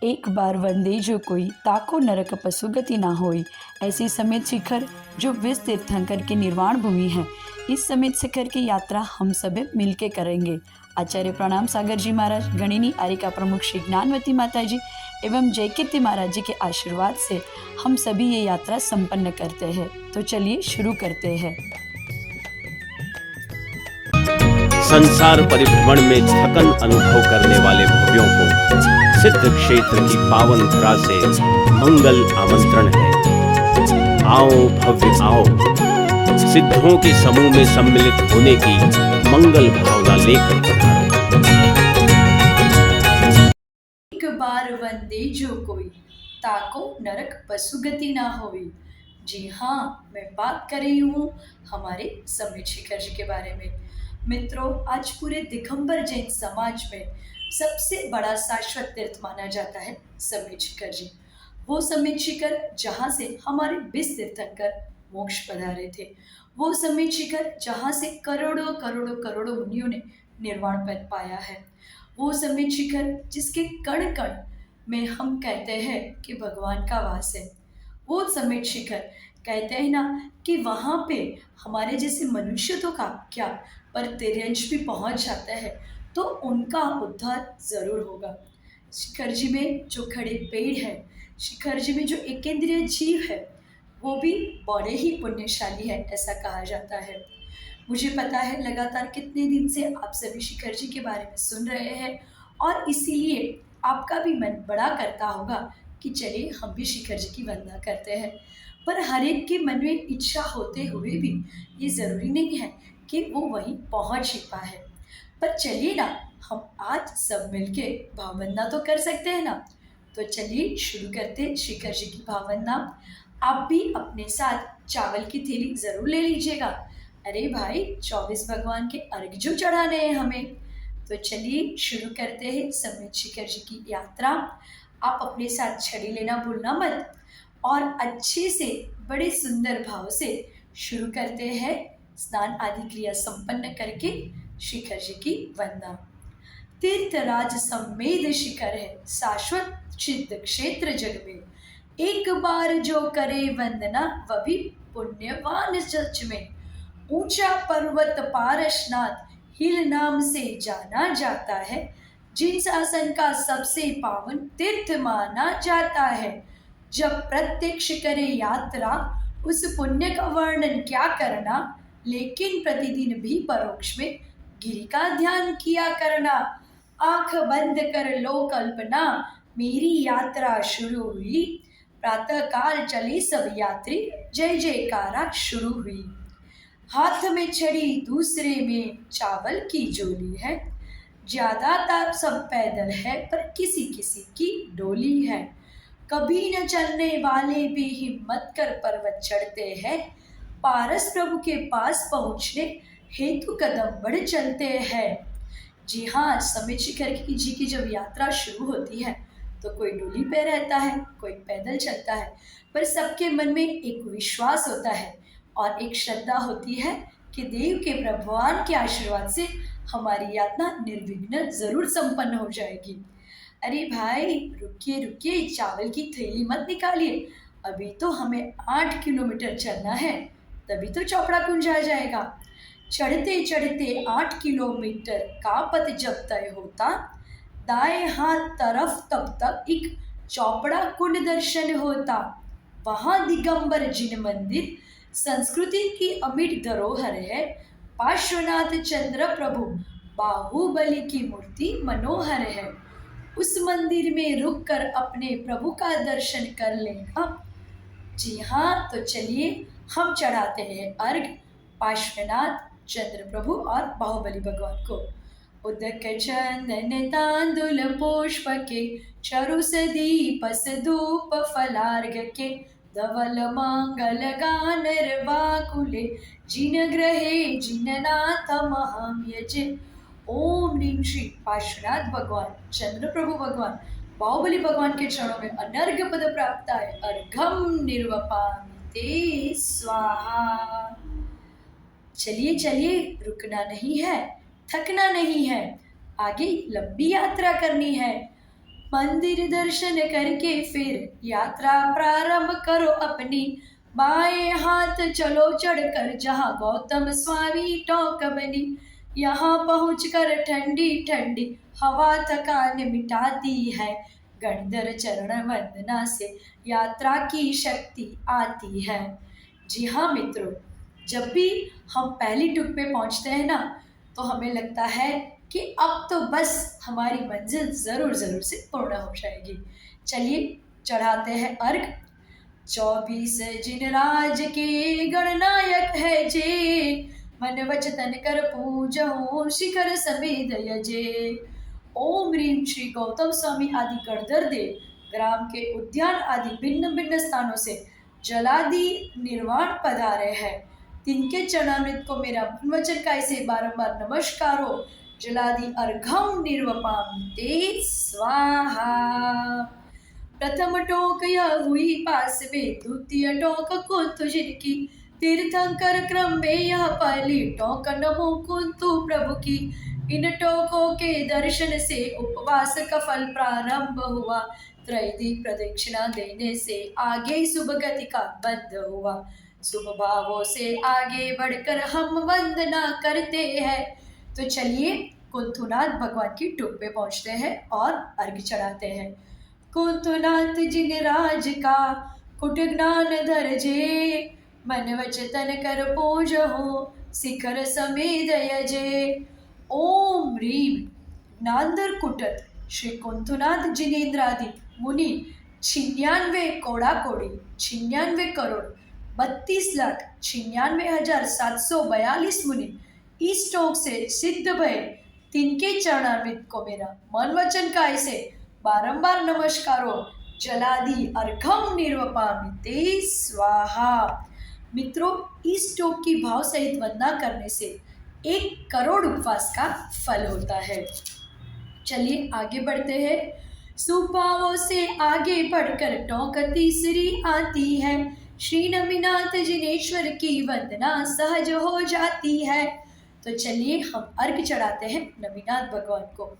एक बार वंदे जो कोई ताको नरक पशुगति ना होई। ऐसी समेत शिखर जो विश्व तीर्थंकर की निर्वाण भूमि है, इस समेत शिखर की यात्रा हम सभी मिलके करेंगे। आचार्य प्रणाम सागर जी महाराज, गणिनी आरिका प्रमुख श्री ज्ञानवती माता जी एवं जयकीर्ति महाराज जी के आशीर्वाद से हम सभी ये यात्रा संपन्न करते हैं। तो चलिए शुरू करते हैं। संसार परिभ्रमण में थकन अनुभव करने वाले भव्यों को सिद्ध क्षेत्र की पावन धरा से मंगल आमंत्रण है। आओ भव्य आओ, सिद्धों के समूह में सम्मिलित होने की मंगल भावना लेकर पधारो। एक बार वंदे जो कोई ताको नरक पशुगति ना होई। जी हाँ, मैं बात कर रही हूँ हमारे समेत शिखर जी के बारे में। मित्रों, आज पूरे दिगंबर जैन समाज में सबसे बड़ा शाश्वत तीर्थ माना जाता है समेत शिखर जी। वो समेत शिखर जहाँ से हमारे 20 तीर्थंकर मोक्ष पधारे थे। वो समेत शिखर जहाँ से करोड़ों करोड़ों करोड़ों मुनियों ने निर्वाण पद पाया है। वो समेत शिखर जिसके कण कण में हम कहते हैं कि भगवान का वास है। वो समेत शिखर कहते हैं ना कि वहाँ पे हमारे जैसे मनुष्य तो का क्या, पर तिर्यंश भी पहुँच जाता है तो उनका उद्धार ज़रूर होगा। शिखर जी में जो खड़े पेड़ है, शिखर जी में जो एकेंद्रीय जीव है, वो भी बड़े ही पुण्यशाली है, ऐसा कहा जाता है। मुझे पता है लगातार कितने दिन से आप सभी शिखर जी के बारे में सुन रहे हैं और इसीलिए आपका भी मन बड़ा करता होगा कि चलिए हम भी शिखर जी की वंदना करते हैं। पर हर एक के मन में इच्छा होते हुए भी ये ज़रूरी नहीं है कि वो वहीं पहुंच ही पाए। पर चलिए ना, हम आज सब मिलके भाववंदना तो कर सकते हैं ना। तो चलिए शुरू करते हैं शिखर जी की भाववंदना। आप भी अपने साथ चावल की थैली ज़रूर ले लीजिएगा। अरे भाई, 24 भगवान के अर्घ जो चढ़ाने हैं हमें। तो चलिए शुरू करते हैं समेत शिखर जी की यात्रा। आप अपने साथ छड़ी लेना भूलना मत और अच्छे से बड़े सुंदर भाव से शुरू करते हैं स्नान आदि क्रिया संपन्न करके शिखर जी की वंदना। तीर्थराज संवेद शिखर है, शाश्वत सिद्ध क्षेत्र जग में। एक बार जो करे वंदना वह भी पुण्यवान सच में। ऊंचा पर्वत पारसनाथ हिल नाम से जाना जाता है। जिन शासन का सबसे पावन तीर्थ माना जाता है। जब प्रत्यक्ष करे यात्रा उस पुण्य का वर्णन क्या करना, लेकिन प्रतिदिन भी परोक्ष में गिरि का ध्यान किया करना। आंख बंद कर लो कल्पना, मेरी यात्रा शुरू हुई। प्रातः काल चले सब यात्री, जय जयकारा शुरू हुई। हाथ में छड़ी दूसरे में चावल की झोली है। ज्यादातर सब पैदल है पर किसी किसी की डोली है। कभी न चलने वाले भी हिम्मत कर पर्वत चढ़ते हैं। पारस प्रभु के पास पहुँचने हेतु कदम बढ़ चलते हैं। जी हाँ, समेत शिखर जी की जब यात्रा शुरू होती है तो कोई डोली पे रहता है, कोई पैदल चलता है, पर सबके मन में एक विश्वास होता है और एक श्रद्धा होती है कि देव के भगवान के आशीर्वाद से हमारी यात्रा निर्विघ्न जरूर संपन्न हो जाएगी। अरे भाई, रुकिए रुकिए, चावल की थैली मत निकालिए। अभी तो हमें 8 किलोमीटर चलना है, तभी तो चौपड़ा कुंज आ जाएगा। चढ़ते चढ़ते 8 किलोमीटर का पथ जब तय होता, दाएं हाथ तरफ तब तक एक चौपड़ा कुंड दर्शन होता। वहाँ दिगंबर जिन मंदिर संस्कृति की अमिट धरोहर है। पार्श्वनाथ चंद्र प्रभु बाहुबली की मूर्ति मनोहर है। उस मंदिर में रुककर अपने प्रभु का दर्शन कर लेना। जी हाँ, तो चलिए हम चढ़ाते हैं अर्घ पार्श्वनाथ चंद्र प्रभु और बाहुबली भगवान को। उदक चंदन तांदुल पुष्प के, चरुस दीपस धूप फलार्घ के। धवल मंगल गान वाकुले, जिन ग्रहे जिननाथ महाम यजे। ओम ह्रीं श्री पार्श्वनाथ भगवान, चंद्र प्रभु भगवान, बाहुबली भगवान के चरणों में अनर्घ पद प्राप्त है। अर्घम निर्वपामिते स्वाहा। चलिए चलिए, रुकना नहीं है, थकना नहीं है, आगे लंबी यात्रा करनी है। मंदिर दर्शन करके फिर यात्रा प्रारंभ करो अपनी। बाएं हाथ चलो चढ़कर जहाँ गौतम स्वामी टोक बनी। यहाँ पहुँचकर ठंडी ठंडी हवा थकान मिटाती है। गणधर चरण वंदना से यात्रा की शक्ति आती है। जी हाँ मित्रों, जब भी हम पहली टुक पे पहुँचते हैं ना, तो हमें लगता है कि अब तो बस हमारी मंजिल ज़रूर ज़रूर से पूर्ण हो जाएगी। चलिए चढ़ाते हैं अर्घ। 24 जिन राज के गणनायक है जे, मन वच तन कर पूजहु शिखर समेत यजे। ओम ह्रीम श्री गौतम स्वामी आदि गणधर देव ग्राम के उद्यान आदि भिन्न भिन्न स्थानों से जलादि निर्वाण पधारे हैं। तिनके चरणामृत को मेरा मन वचन काय से बारंबार नमस्कारो। जलादि अर्घम निर्वपामि ते स्वाहा। प्रथम टोक यह हुई पास में, द्वितीय टोक कुंतु जिनकी। तीर्थंकर क्रम में यह पहली टोक नमो कुंतु प्रभु की। इन टोकों के दर्शन से उपवास का फल प्रारंभ हुआ। त्रैदीप प्रदक्षिणा देने से आगे शुभ गति का बंध हुआ। शुभ भावों से आगे बढ़कर हम वंदना करते हैं। तो चलिए कुंतुनाथ भगवान की टुक पे पहुंचते हैं और अर्घ चढ़ाते हैं। कुंतुनाथ जिन राज का कुट ज्ञान धर जे, मन वच तन कर पूजहु शिखर समेत यजे। ओम ह्रीम ज्ञानधर कुटत श्री कुंतुनाथ जिनेन्द्रादि मुनि 96 कोड़ा कोड़ी 96 करोड़ 32,96,742 मुनि इस टोक से सिद्ध भय। तिनके चरणामृत को मेरा मन वचन काय से बारंबार नमस्कारो। जलादि अर्घम निर्वपामि ते स्वाहा। मित्रों, इस टोक की भाव सहित वंदना करने से 1 करोड़ उपवास का फल होता है। चलिए आगे बढ़ते हैं। सुभावों से आगे बढ़कर टोक तीसरी आती है। श्री नमीनाथ जिनेश्वर की वंदना सहज हो जाती है। तो चलिए हम अर्घ चढ़ाते हैं नमीनाथ भगवान को।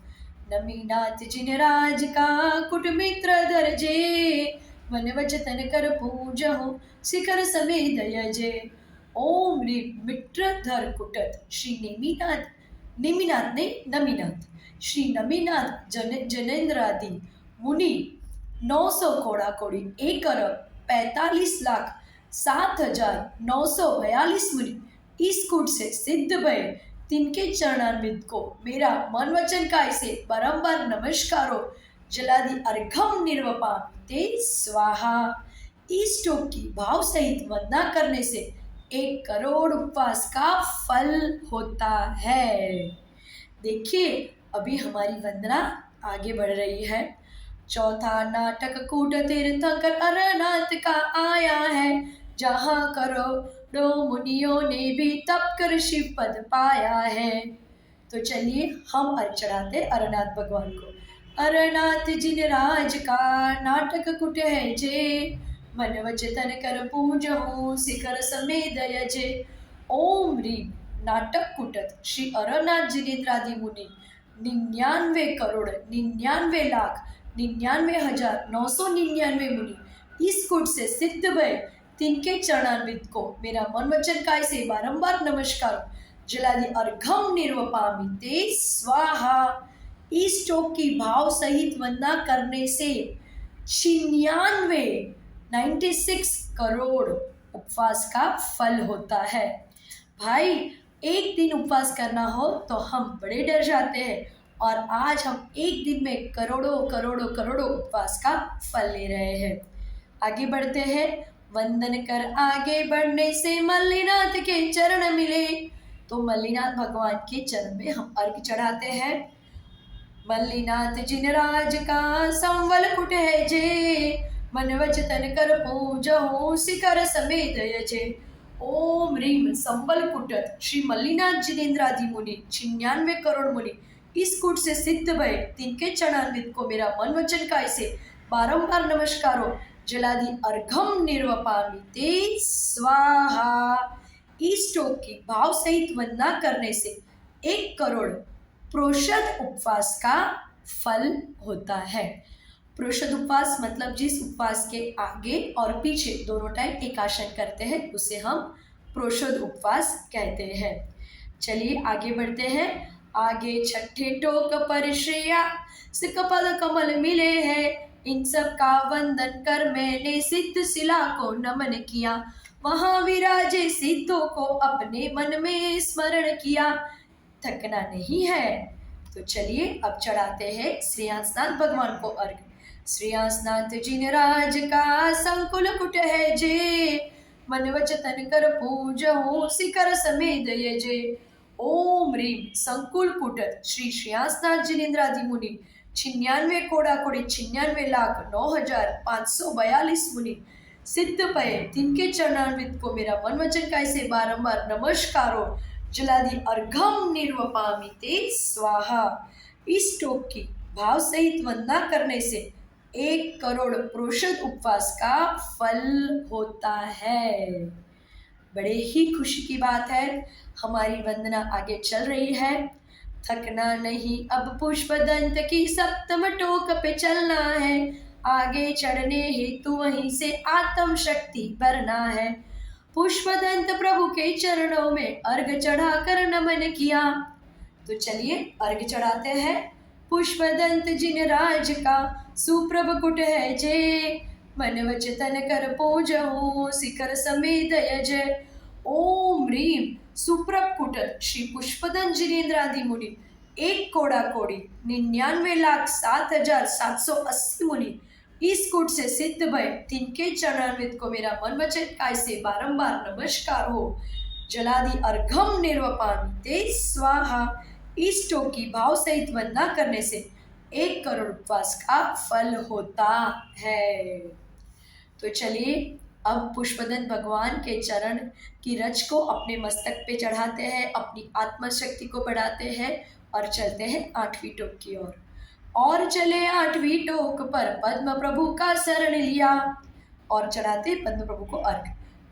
नमीनाथ जिन राज का कुट मित्र दरजे, मन वच तन कर पूजहु शिखर समेत यजे। ओम ह्रीम मित्रधर कुटत श्री नेमिनाथ ने नमीनाथ श्री नमीनाथ जनेन्द्रादि मुनि 900 कोड़ा कोड़ी 1 अरब 45,07,942 मुनि इस कूट से सिद्ध भय। तिनके चरणामृत को मेरा मन वचन काय से बारंबार नमस्कारो। जलादि अर्घम निर्वपामि ते स्वाहा। इस टोक की भाव सहित वंदना करने से 1 करोड़ उपवास का फल होता है। देखिए अभी हमारी वंदना आगे बढ़ रही है। चौथा नाटक कूट तीर्थंकर अरनाथ का आया है, जहाँ करोड़ों मुनियों ने भी तप कर शिव पद पाया है। तो चलिए हम अर्घ चढ़ाते अरनाथ भगवान को। अरनाथ जिन राज का नाटक कुट है जे, मन वच तन कर पूजहु शिखर समेत यजे। ओम ह्रीम नाटक कुटत श्री अरनाथ जिनेन्द्रादि मुनि 99 करोड़ 99 लाख 99,999 मुनि इस कुट से सिद्ध भय। तिनके चरणामृत को मेरा मन वचन काय से बारंबार नमस्कार। जलादि अर्घम निर्वपामि ते स्वाहा। इस टोक की भाव सहित वंदना करने से 96 करोड़ उपवास का फल होता है। भाई एक दिन उपवास करना हो तो हम बड़े डर जाते हैं, और आज हम एक दिन में करोड़ों करोड़ों करोड़ों उपवास का फल ले रहे हैं। आगे बढ़ते हैं। वंदन कर आगे बढ़ने से मल्लीनाथ के चरण मिले। तो मल्लीनाथ भगवान के चरण में हम अर्घ चढ़ाते हैं। मल्लीनाथ जिन राज का संवल कुट है जे, मन वच तन कर पूजहु शिखर समेत यजे। ओम ह्रीम संबल कुटत श्री मल्लीनाथ जिनेन्द्रादि मुनि 96 करोड़ मुनि इस कुट से सिद्ध भय। तिनके चरणामृत को मेरा मन वचन काय से बारंबार नमस्कारो। जलादि अर्घम निर्वपामि ते स्वाहा। इस टोक की भाव सहित वंदना करने से 1 करोड़ प्रोषद उपवास का फल होता है। प्रोषद उपवास मतलब जिस उपवास के आगे और पीछे दोनों टाइम एक आसन करते हैं उसे हम प्रोषद उपवास कहते हैं। चलिए आगे बढ़ते हैं। आगे छठे टोक पर श्रेया से कपाल कमल मिले हैं, इन सब का वंदन कर मैंने सिद्ध शिला को नमन किया, वहां विराजे सिद्धों को अपने मन में स्मरण किया। थकना नहीं है तो चलिए अब चढ़ाते हैं श्रेयांसनाथ भगवान को अर्घ। श्रेयांसनाथ जिनराज का संकुल कुट है जे, मन वचन कर पूजहु शिखर समेत ये जे। ओम ह्रीम संकुल कुट श्री श्रेयांसनाथ जिनेन्द्रादि मुनि 96 कोड़ा कोड़ी 96,09,542 मुनि सिद्ध पये, तिनके चरणान्वित को मेरा मन वचन कैसे बारंबार नमस्कारो, जलादि अर्घम निर्वपामि ते स्वाहा। इस टोक की भाव सहित वंदना करने से 1 करोड़ प्रोषद उपवास का फल होता है। बड़े ही खुशी की बात है। हमारी वंदना आगे चल रही है। थकना नहीं अब पुष्पदंत की सप्तम टोक पे चलना है, आगे चढ़ने हेतु वहीं से आत्म शक्ति भरना है। पुष्पदंत प्रभु के चरणों में अर्घ चढ़ाकर नमन किया। तो चलिए अर्घ चढ़ाते हैं। पुष्पदंत जिन राज का सुप्रभ कुट है जे, मन वचन कर पूजहु शिखर समेत यजय। ओम ह्रीम सुप्रभ कुट श्री पुष्पदंत जिनेन्द्रादि मुनि 1 कोड़ा कोड़ी 99,07,780 मुनि इस कुट से सिद्ध भय, तिनके चरणान्वित को मेरा मन वचन काय से बारंबार नमस्कार हो, जलादि अर्घम निर्वपामि ते स्वाहा। इस टोक की भाव सहित वंदना करने से 1 करोड़ उपवास का फल होता है। तो चलिए अब पुष्पदंत भगवान के चरण की रज को अपने मस्तक पे चढ़ाते हैं, अपनी आत्मशक्ति को बढ़ाते हैं और चलते हैं 8वीं टोक की ओर। और चले 8वीं टोक पर पद्म प्रभु का शरण लिया और चढ़ाते पद्म प्रभु को अर्घ।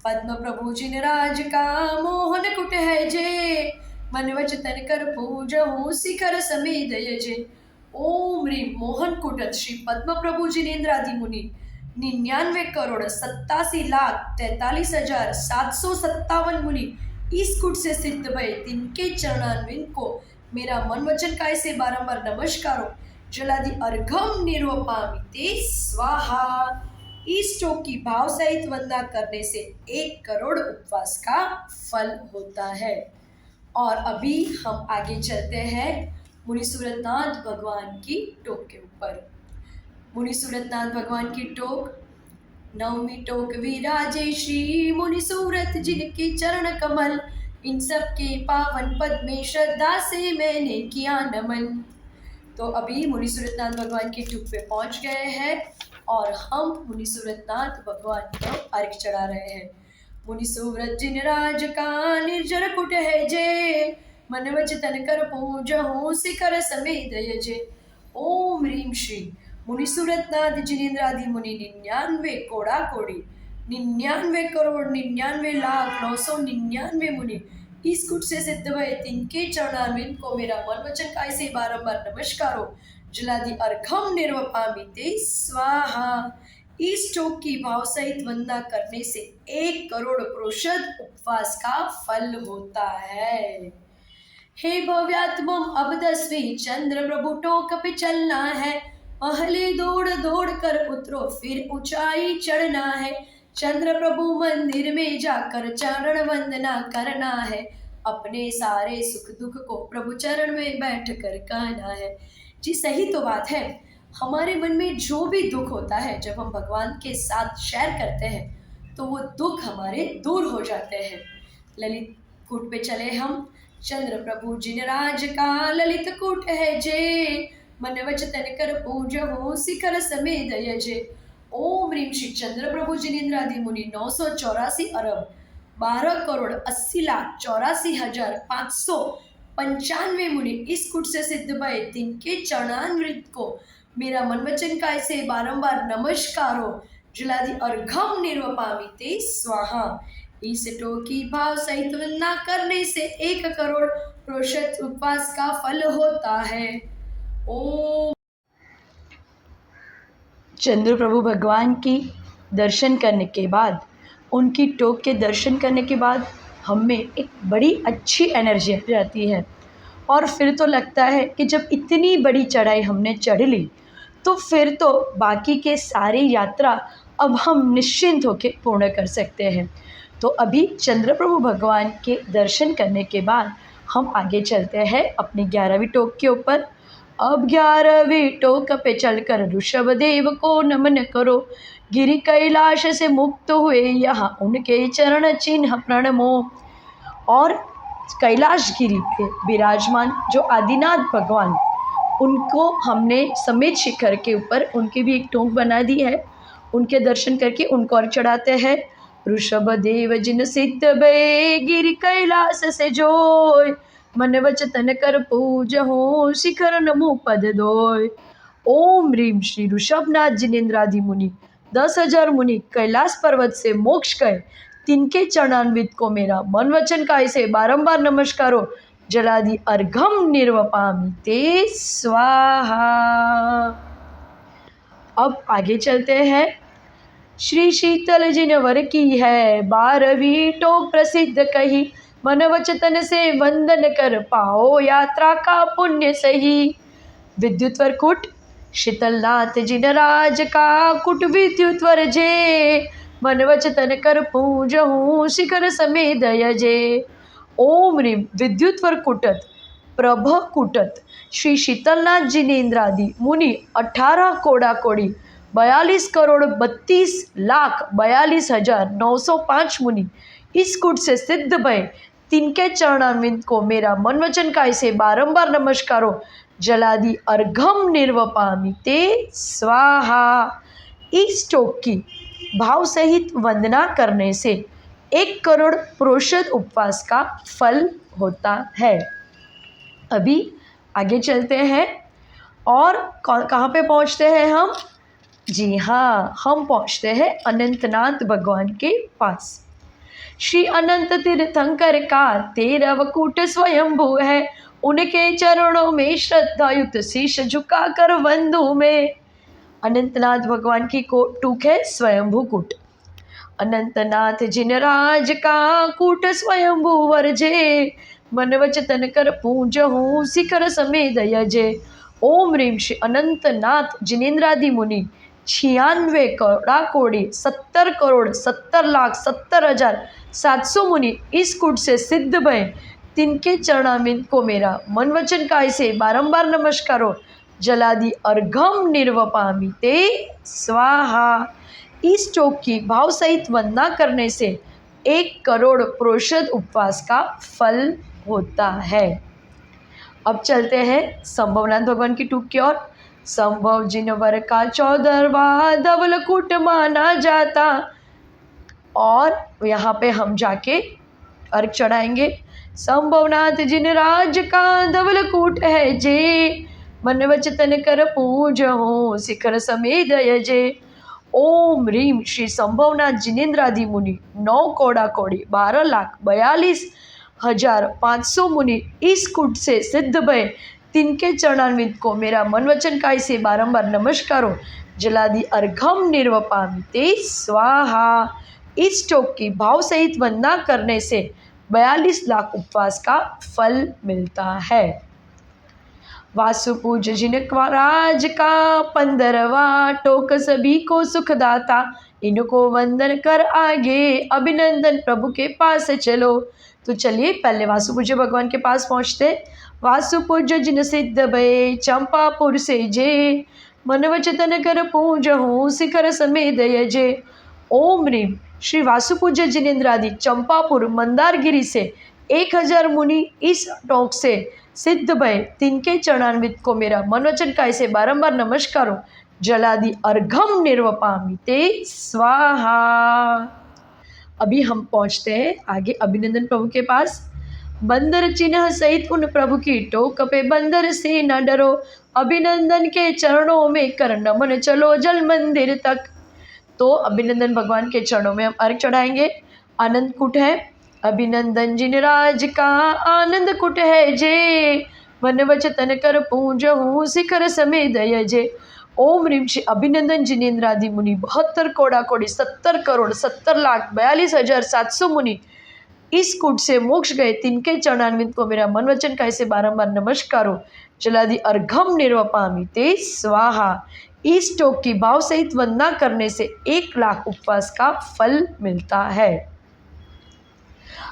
पद्म प्रभु जिन राज का मोहन कुट है जे, मन वचन कर पूजहु शिखर समेत यजे। ओम ह्रीम मोहन कुट श्री पद्म प्रभु जिनेन्द्रादि मुनि 99,87,43,757 मुनि इस कुट से सिद्ध भय, तिनके चरणान्वित को मेरा मन वचन काय से बारंबार नमस्कारो, जलादि अर्घम निर्वपामि ते स्वाहा। इस टोक की भाव सहित वंदना करने से 1 करोड़ उपवास का फल होता है। और अभी हम आगे चलते हैं मुनि सूरतनाथ भगवान की टोक के ऊपर। मुनि सूरतनाथ भगवान की टोक 9वीं टोक विराजे श्री मुनि सूरत जिनके चरण कमल, इन सब के पावन पद में श्रद्धा से मैंने किया नमन। तो अभी मुनि सूरतनाथ भगवान की टोक पे पहुंच गए हैं और हम मुनि सूरतनाथ भगवान को अर्घ चढ़ा रहे हैं। मुनि सूरत जिन राज का निर्जर कुट है जे, मन वचन कर पूजहु शिखर समेत यजे। ओम ह्रीम श्री मुनि सूरतनाथ जिनेन्द्रादि मुनि 99 कोड़ा कोड़ी 99 करोड़ 99,09,99 मुनि इस कुट से सिद्ध भय, तिनके चरणान्वित को मेरा मन वचन काय से बारंबार नमस्कारो, जलादि अर्घम निर्वपामि ते स्वाहा। इस टोक की भाव सहित वंदना करने से 1 करोड़ प्रोषद उपवास का फल होता है। हे भव्यात्मम अब 10वीं चंद्र प्रभु टोक पे चलना है, पहले दौड़ दौड़ कर उतरो फिर ऊंचाई चढ़ना है, चंद्र प्रभु मंदिर में जाकर चरण वंदना करना है, अपने सारे सुख दुख को प्रभु चरण में बैठ कर कहना है। जी सही तो बात है। हमारे मन में जो भी दुख होता है जब हम भगवान के साथ शेयर करते हैं तो वो दुख हमारे दूर हो जाते हैं। ललित कूट पे चले हम। चंद्र प्रभु जिन राज का ललित कूट है जे, मन वचन कर पूजहु शिखर समेत यजे। ओम ह्रीम श्री चंद्र प्रभु जिनेन्द्रादि मुनि 984 अरब 12 करोड़ 80,84,595 मुनि इस कुट से सिद्ध भय, तिनके चरणान्वित को मेरा मन वचन काय से बारंबार नमस्कारो, जलादि अर्घम निर्वपामि ते स्वाहा। इस टोक की भाव सहित वंदना करने से 1 करोड़ प्रोषद उपवास का फल होता है। ओम चंद्र प्रभु भगवान की दर्शन करने के बाद, उनकी टोक के दर्शन करने के बाद हम में एक बड़ी अच्छी एनर्जी आ जाती है। और फिर तो लगता है कि जब इतनी बड़ी चढ़ाई हमने चढ़ ली, तो फिर तो बाकी के सारी यात्रा अब हम निश्चिंत होकर पूर्ण कर सकते हैं। तो अभी चंद्र प्रभु भगवान के दर्शन करने के बाद हम आगे चलते हैं अपनी 11वीं टोक के ऊपर। अब 11वीं टोक पे चलकर ऋषभ देव को नमन करो, गिरि कैलाश से मुक्त हुए यहाँ उनके चरण चिन्ह प्रणमो। और कैलाश गिरी पे विराजमान जो आदिनाथ भगवान, उनको हमने समेत शिखर के ऊपर उनकी भी एक टोक बना दी है। उनके दर्शन करके उनको और चढ़ाते हैं। ऋषभ देव जिन सिद्ध भय, गिरि कैलाश से जोय, मन वचन कर पूज हो, शिखर नमो पद दोय। ओम ह्रीम श्री ऋषभनाथ जिनेन्द्रादि मुनि 10,000 मुनि कैलाश पर्वत से मोक्ष गए, तिनके चरणान्वित को मेरा मन वचन काय से बारंबार नमस्कारो, जलादि अर्घम निर्वपामि ते स्वाहा। अब आगे चलते हैं। श्री शीतल जिनवर की है 12वीं टोक प्रसिद्ध कही, मन वचन से वंदन कर पाओ यात्रा का पुण्य सही। विद्युतवर कुट शीतलनाथ जिन राज का, कुट विद्युतवर जे, मन वचन कर पूज हूँ शिखर समेत यजे। ओम ह्रीम विद्युतवर कुटत प्रभ कुटत श्री शीतलनाथ जिनेन्द्रादि मुनि 18 कोड़ा कोड़ी 42 करोड़ 32 लाख 42,905 मुनि इस कुट से सिद्ध भय, तिनके चरणारविंद को मेरा मन वचन काय से बारंबार नमस्कारो, जलादि अर्घम निर्वपामि ते स्वाहा। इस टोक की भाव सहित वंदना करने से 1 करोड़ प्रोषद उपवास का फल होता है। अभी आगे चलते हैं और कहाँ पे पहुँचते हैं हम? जी हाँ, हम पहुँचते हैं अनंतनाथ भगवान के पास। श्री अनंत तीर्थंकर का 13वां कूट स्वयंभू है, उनके चरणों में श्रद्धायुक्त शीश झुका कर वंदू में। अनंतनाथ भगवान की टूक है स्वयंभू कूट। अनंतनाथ जिन राज का कूट स्वयंभू वरजे, मन वचन कर पूज हूँ शिखर समेत यजे। ओम ह्रीम श्री अनंतनाथ जिनेन्द्रादि मुनि 96 कोड़ा कोड़ी 70 करोड़ 70 लाख 70,700 मुनि इस कूट से सिद्ध भय, तिनके चरणारविंद को मेरा मन वचन काय से बारंबार नमस्कारो, जलादि अर्घम निर्वपामि ते स्वाहा। इस टोक की भाव सहित वंदना करने से 1 करोड़ प्रोषद उपवास का फल होता है। अब चलते हैं संभवनाथ भगवान की टूक की ओर। संभव जिनवर का 14वां धवल कूट माना जाता, और यहाँ पे हम जाके अर्घ चढ़ाएंगे। संभवनाथ जिन राज का धवल कूट है जे, मन वचन कर पूज हो शिखर समेत यजे। ओम ह्रीम श्री संभवनाथ जिनेन्द्रादि मुनि 9 कोड़ा कोड़ी 12,42,500 मुनि इस कूट से सिद्ध भय, तिनके चरणारविंद को मेरा मन वचन काय से बारंबार नमस्कारो, जलादि अर्घम निर्वपामि ते स्वाहा। इस टोक की भाव सहित वंदना करने से 42 लाख उपवास का फल मिलता है। वासुपूज जिनका राज का 15वां टोक सभी को सुखदाता, इनको वंदन कर आगे अभिनंदन प्रभु के पास चलो। तो चलिए पहले वासुपूज्य भगवान के पास पहुँचते। वासुपूज्य जिन सिद्ध भय चंपापुर से जे, मन वचन कर पूज हूँ शिखर समेत यजे। ओम ह्रीम श्री वासुपूज्य जिनेन्द्रादि चंपापुर मंदारगिरी से 1000 मुनि इस टोक से सिद्ध भय, तिनके चरणारविंद को मेरा मन वचन काय से बारंबार नमस्कारो, जलादि अर्घम निर्वपामि ते स्वाहा। अभी हम पहुँचते हैं आगे अभिनंदन प्रभु के पास। बंदर चिन्ह सहित उन प्रभु की टोक पे बंदर से न डरो, अभिनंदन के चरणों में कर नमन चलो जल मंदिर तक। तो अभिनंदन भगवान के चरणों में हम अर्घ चढ़ाएंगे। आनंद कुट है अभिनंदन जिन राज का, आनंद कुट है जे, मन वचन कर पूज हूँ शिखर समेत यजे। ओम ह्रीम श्री अभिनंदन जिनेन्द्रादि मुनि 72 कोड़ा कोड़ी 70 करोड़ 70 लाख 42,700 मुनि इस कूट से मोक्ष गए, तिनके चरणान्वित को मेरा मन वचन का ऐसे बारंबार नमस्कारो जलादि अर्घम निर्वपामि ते स्वाहा। इस टोक की भाव सहित वंदना करने से 1 लाख उपवास का फल मिलता है।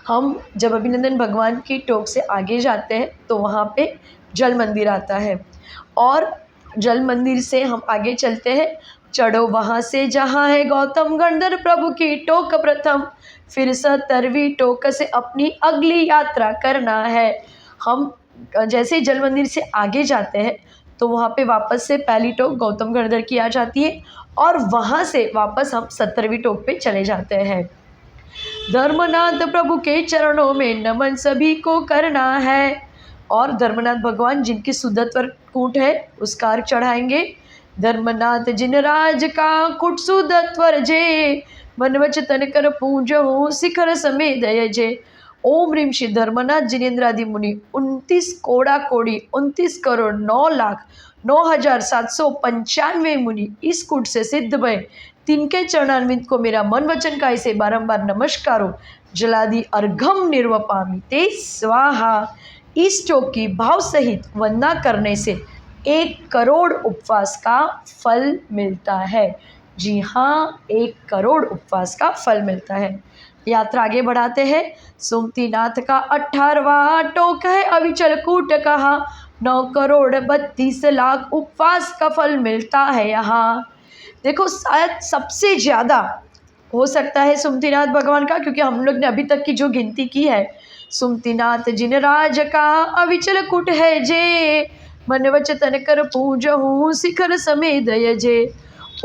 हम जब अभिनंदन भगवान की टोक से आगे जाते हैं तो वहाँ पे जल मंदिर आता है, और जल मंदिर से हम आगे चलते हैं। चढ़ो वहाँ से जहाँ है गौतम गणधर प्रभु की टोक प्रथम, फिर 70वीं टोक से अपनी अगली यात्रा करना है। हम जैसे ही जल मंदिर से आगे जाते हैं तो वहाँ पे वापस से पहली टोक गौतम गणधर की आ जाती है, और वहाँ से वापस हम 70वीं टोक पे चले जाते हैं। धर्मनाथ प्रभु के चरणों में नमन सभी को करना है, और धर्मनाथ भगवान जिनकी सुदत्वर कूट है उसका अर्घ चढ़ाएंगे। धर्मनाथ जिन राज का कुट सुदत्वर जे, मन वच तन कर पूजहु शिखर समेत दय जे। ओम ह्रीम श्री धर्मनाथ जिनेन्द्रादि मुनि 29 कोड़ा कोड़ी 29 करोड़ 9 लाख 9,795 मुनि इस कूट से सिद्ध भय, तिनके चरणान्वित को मेरा मन वचन का ऐसे बारंबार नमस्कारो जलादि अर्घम निर्वपामि ते स्वाहा। इस टोक की भाव सहित वंदना करने से 1 करोड़ उपवास का फल मिलता है। जी हाँ, 1 करोड़ उपवास का फल मिलता है। यात्रा आगे बढ़ाते हैं। सुमतिनाथ का 18वां टोक है अविचल कूट कहा, 9 करोड़ 32 लाख उपवास का फल मिलता है यहाँ। देखो, शायद सबसे ज़्यादा हो सकता है सुमतिनाथ भगवान का, क्योंकि हम लोग ने अभी तक की जो गिनती की है, सुमतिनाथ जिन राज का अविचल कुट है जे, मन वच तन कर पूजहु शिखर समेत दय जे।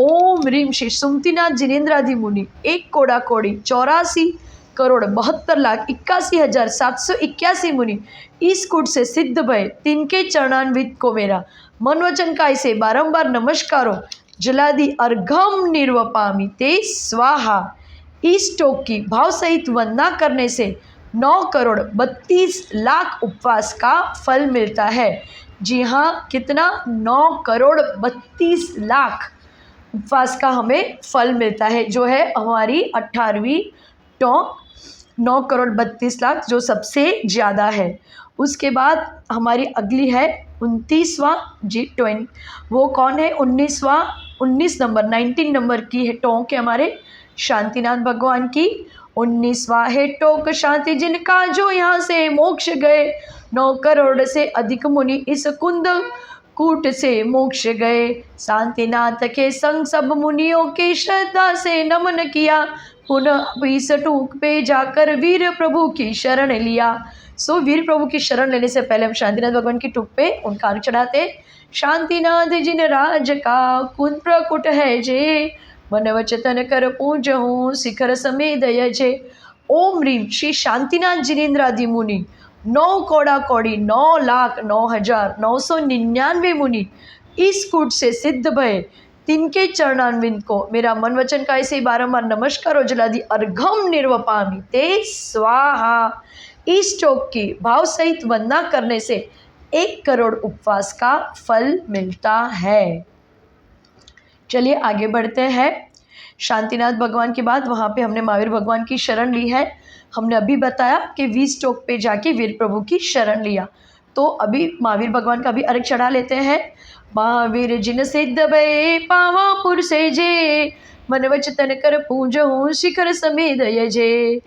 ओम ह्रीम श्री सुमतिनाथ जिनेन्द्रादि मुनि 1 कोड़ा कोड़ी 84 करोड़ 72 लाख 81,781 मुनि इस कूट से सिद्ध भय, तिनके चरणान्वित को मेरा मन वचन का ऐसे बारंबार नमस्कारो जलादि अर्घम निर्वपामि ते स्वाहा। इस टोक की भाव सहित वंदना करने से 9 करोड़ 32 लाख उपवास का फल मिलता है। जी हाँ, कितना? 9 करोड़ 32 लाख उपवास का हमें फल मिलता है, जो है हमारी 18वीं टोक 9 करोड़ 32 लाख, जो सबसे ज़्यादा है। उसके बाद हमारी अगली है 29वां जी 20, वो कौन है? 19 नंबर 19 नंबर की है टोक है हमारे शांतिनाथ भगवान की। 19वां है टोक शांति जिनका जो यहाँ से मोक्ष गए, 9 करोड़ से अधिक मुनि इस कुंद कूट से मोक्ष गए। शांतिनाथ के संग सब मुनियों की श्रद्धा से नमन किया, पुनः इस टूक पे जाकर वीर प्रभु की शरण लिया। सो वीर प्रभु की शरण लेने से पहले हम शांतिनाथ भगवान की टूक पे उनका अर्घ चढ़ाते। शांतिनाथ जिन राज का कुंद प्रकुट है जे, मन वच तन कर पूजहु शिखर समेत दय जे। ओम ह्रीम श्री शांतिनाथ जिनेन्द्रादि मुनि 9 कोड़ा कोड़ी 9 लाख 9,999 मुनि इस कूट से सिद्ध भय, तिनके चरणान्वित को मेरा मन वचन का ऐसे बारंबार नमस्कार और जलादि अर्घम निर्वपामि ते स्वाहा। इस टोक की भाव सहित वंदना करने से 1 करोड़ उपवास का फल मिलता है। चलिए आगे बढ़ते हैं। शांतिनाथ भगवान के बाद वहाँ पे हमने महावीर भगवान की शरण ली है। हमने अभी बताया कि 20 टोक पे जाके वीर प्रभु की शरण लिया, तो अभी महावीर भगवान का भी अर्घ चढ़ा लेते हैं। महावीर जिन सिद्ध भय पावापुर से जे, मन वच तन कर पूजहु शिखर समेत दय जे।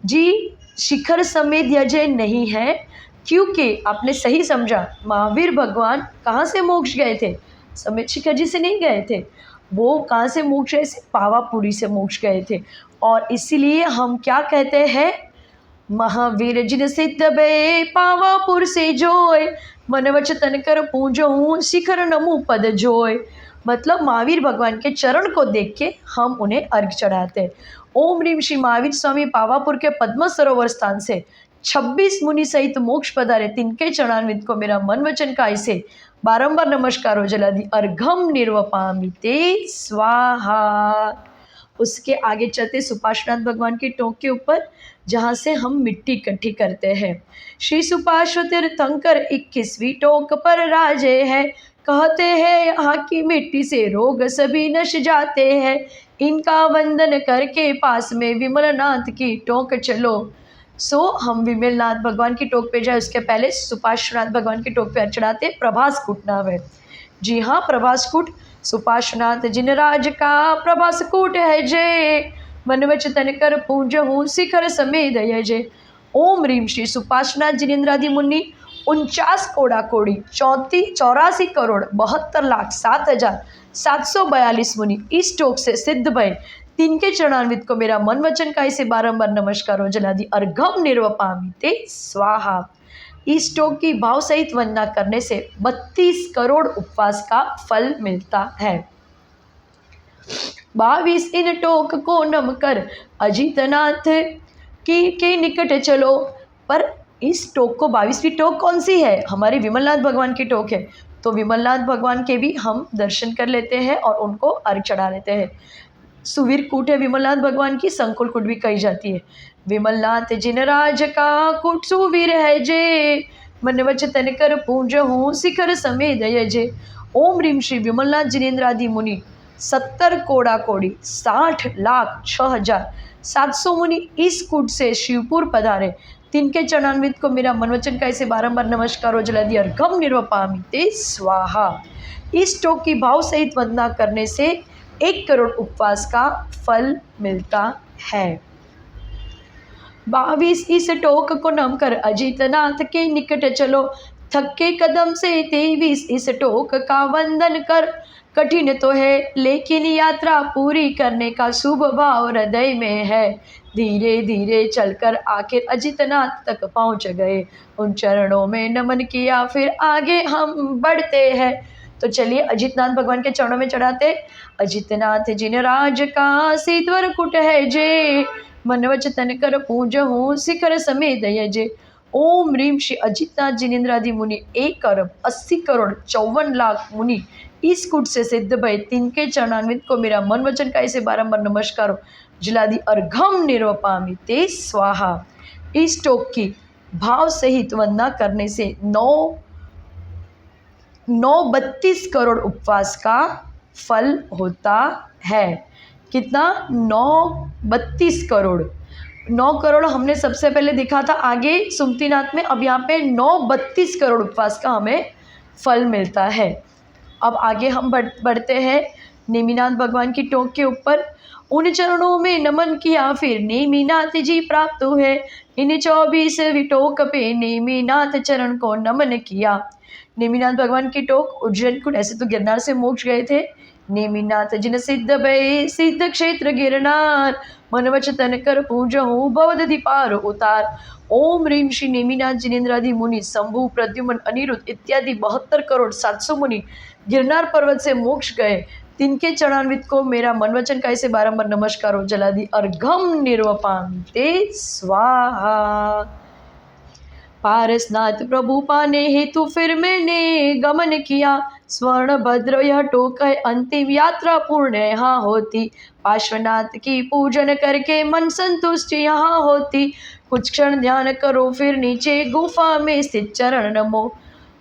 जी, शिखर समेत यजय नहीं है, क्योंकि आपने सही समझा, महावीर भगवान कहाँ से मोक्ष गए थे? समेत शिखर जी से नहीं गए थे, वो कहाँ से मोक्ष गए? पावापुरी से मोक्ष गए थे। और इसीलिए हम क्या कहते हैं? महावीर जिन सिद्ध भय पावापुर से जोय, मन वच तन कर पूजहु शिखर नमु पद जोय। मतलब महावीर भगवान के चरण को देख के हम उन्हें अर्घ चढ़ाते हैं। ओम ह्रीम श्री महावीर स्वामी पावापुर के पद्म सरोवर स्थान से 26 मुनि सहित मोक्ष पधारे, तिनके चरणान्वित को मेरा मन वचन का ऐसे बारंबार नमस्कार हो जलादि अर्घम निर्वपामि ते स्वाहा। उसके आगे चलते सुपार्श्वनाथ भगवान की टोक के ऊपर, जहाँ से हम मिट्टी इकट्ठी करते हैं। श्री सुपार्श्व तीर्थंकर 21वीं टोक पर राजे है, कहते हैं यहाँ की मिट्टी से रोग सभी नश जाते हैं, इनका वंदन करके पास में विमलनाथ की टोक चलो। सो हम विमलनाथ भगवान की टोक पे जाए उसके पहले सुपार्श्वनाथ भगवान की टोक पे चढ़ाते प्रभासकूट नाम है। जी हाँ, प्रभासकूट सुपार्श्वनाथ जिनराज का प्रभासकूट है जय, मन वच तन कर पूजहूँ शिखर समेत है जय। ओम ह्रीम श्री सुपार्श्वनाथ जिनेन्द्रादि मुनि 49 कोड़ा कोड़ी 84 करोड़ 72 लाख 7,742 मुनि इस टोक से सिद्ध भय, तिनके चरणान्वित को मेरा मन वचन काय से बारंबार नमस्कार हो जलादि अर्घम निर्वपामि ते स्वाहा। इस टोक की भाव सहित वंदना करने से 32 करोड़ उपवास का फल मिलता है। 22 इन टोक को नम कर अजितनाथ के निकट चलो। पर इस टोक को 22वीं टोक कौन सी है? हमारी विमलनाथ भगवान की टोक है। तो विमलनाथ भगवान के भी हम दर्शन कर लेते हैं और उनको अर्घ चढ़ा लेते हैं। सुवीर कूट है विमलनाथ भगवान की, संकुल कूट भी कही जाती है। विमलनाथ जिनराज का कूट सुवीर है जे, मन वच तन कर पूजहूँ शिखर समेत है जे। ओम ह्रीम श्री विमलनाथ जिनेन्द्रादि मुनि 70 कोड़ा कोड़ी 60,06,700 मुनि इस कूट से शिवपुर पधारे, तिनके चरणान्वित को मेरा मनवचन का ऐसे बारंबार नमस्कार हो जला दिया अर्घम निर्वपामि ते स्वाहा। इस टोक की भाव सहित वंदना करने से 1 करोड़ उपवास का फल मिलता है। 22 इस टोक को नम कर अजितनाथ के निकट चलो, थके कदम से 23 इस टोक का वंदन कर। कठिन तो है लेकिन यात्रा पूरी करने का शुभ भाव हृदय में है, धीरे धीरे चलकर आखिर अजितनाथ तक पहुंच गए, उन चरणों में नमन किया फिर आगे हम बढ़ते हैं। तो चलिए अजितनाथ भगवान के चरणों में चढ़ाते। अजितनाथ जिनराज का सीतवर कुट है जे, मन वच तन कर पूजहूँ शिखर समेत है जे। ओम ह्रीम श्री अजितनाथ जिनेन्द्रादि मुनि 1 अरब 80 करोड़ 54 लाख मुनि इस कुट से सिद्ध भय, तिनके चरणान्वित को मेरा मन वचन का ऐसे बारंबार नमस्कार हो जलादि अर्घम निर्वपामि ते स्वाहा। इस टोक की भाव सहित वंदना करने से 32 करोड़ उपवास का फल होता है। कितना? 32 करोड़। 9 करोड़ हमने सबसे पहले देखा था आगे सुमतीनाथ में, अब यहाँ पे 32 करोड़ उपवास का हमें फल मिलता है। अब आगे हम बढ़ते हैं नेमिनाथ भगवान की टोक के ऊपर। उन चरणों में नमन किया फिर नेमिनाथ जी प्राप्त हुए, इन 24वीं टोक पे नेमिनाथ चरण को नमन किया। नेमिनाथ भगवान की टोक उज्जैन कुट, ऐसे तो गिरनार से मोक्ष गए थे। नेमिनाथ जिन सिद्ध भय सिद्ध क्षेत्र गिरनार, मन वच तन कर पूजहूँ भवदधि पार उतार। ओम ह्रीम श्री नेमिनाथ जिनेन्द्रादि मुनि शंभु प्रद्युम्न अनिरुद्ध इत्यादि 72 करोड़ 700 मुनि गिरनार पर्वत से मोक्ष गए, तिनके चरणान्वित को मेरा मनवचन का ऐसे बारंबार नमस्कार हो जलादि अर्घम निर्वपामि ते स्वाहा। पारसनाथ प्रभु पाने हेतु फिर मैंने गमन किया, स्वर्ण भद्र यह टोक है अंतिम यात्रा पूर्ण यहाँ होती, पार्श्वनाथ की पूजन करके मन संतुष्टि यहाँ होती, कुछ क्षण ध्यान करो फिर नीचे गुफा में स्थित चरण नमो।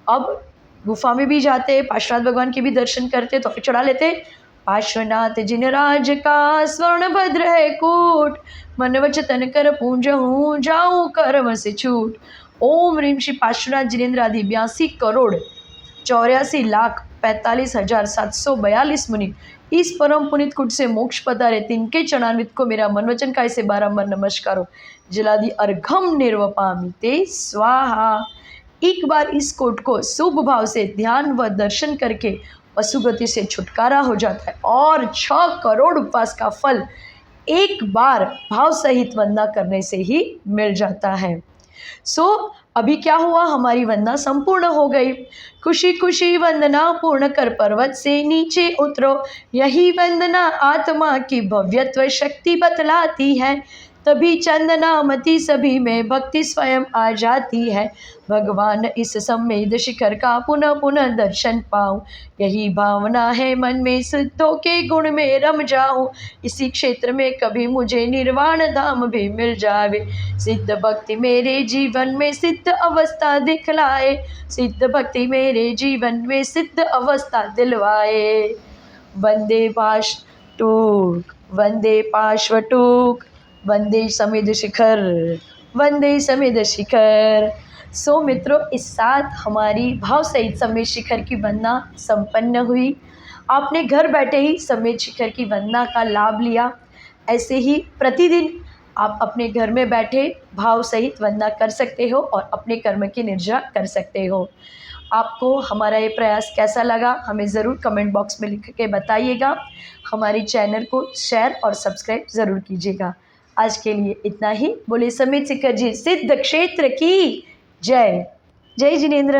अब गुफा में भी जाते, पार्श्वनाथ भगवान के भी दर्शन करते, तो चढ़ा लेते। पार्श्वनाथ जिनराज का स्वर्ण भद्र है कूट, मन वच तन कर पूजहूँ जाऊँ कर्म से छूट। ओम ह्रीम श्री पार्श्वनाथ जिनेन्द्रादि 82 करोड़ 84 लाख 45,742 मुनि इस परम पुनित कुट से मोक्ष पधारे, तिनके चरणान्वित को मेरा मनवचन का ऐसे बारंबार नमस्कार हो जलादि अर्घम निर्वपामि ते स्वाहा। एक बार इस कोट को शुभ भाव से ध्यान व दर्शन करके पशुगति से छुटकारा हो जाता है और 6 करोड़ उपवास का फल एक बार भाव सहित वंदना करने से ही मिल जाता है। अभी क्या हुआ, हमारी वंदना संपूर्ण हो गई। खुशी खुशी वंदना पूर्ण कर पर्वत से नीचे उतरो, यही वंदना आत्मा की भव्यत्व शक्ति बतलाती है, तभी चंदनामती सभी में भक्ति स्वयं आ जाती है। भगवान इस सम्मेद शिखर का पुनः पुनः दर्शन पाऊं, यही भावना है मन में, सिद्धों के गुण में रम जाऊं। इसी क्षेत्र में कभी मुझे निर्वाण धाम भी मिल जावे। सिद्ध भक्ति मेरे जीवन में सिद्ध अवस्था दिखलाए, सिद्ध भक्ति मेरे जीवन में सिद्ध अवस्था दिलवाए। वंदे पाशटूक, वंदे पार्श्वटूक, वंदे समिध शिखर, वंदे समिध शिखर। सो मित्रों, इस साथ हमारी भाव सहित समेत शिखर की वंदना संपन्न हुई। आपने घर बैठे ही समेत शिखर की वंदना का लाभ लिया। ऐसे ही प्रतिदिन आप अपने घर में बैठे भाव सहित वंदना कर सकते हो और अपने कर्म की निर्जरा कर सकते हो। आपको हमारा ये प्रयास कैसा लगा हमें ज़रूर कमेंट बॉक्स में लिख के बताइएगा। हमारे चैनल को शेयर और सब्सक्राइब ज़रूर कीजिएगा। आज के लिए इतना ही। बोले समेत शिखर जी सिद्ध क्षेत्र की जय। जय जिनेंद्र।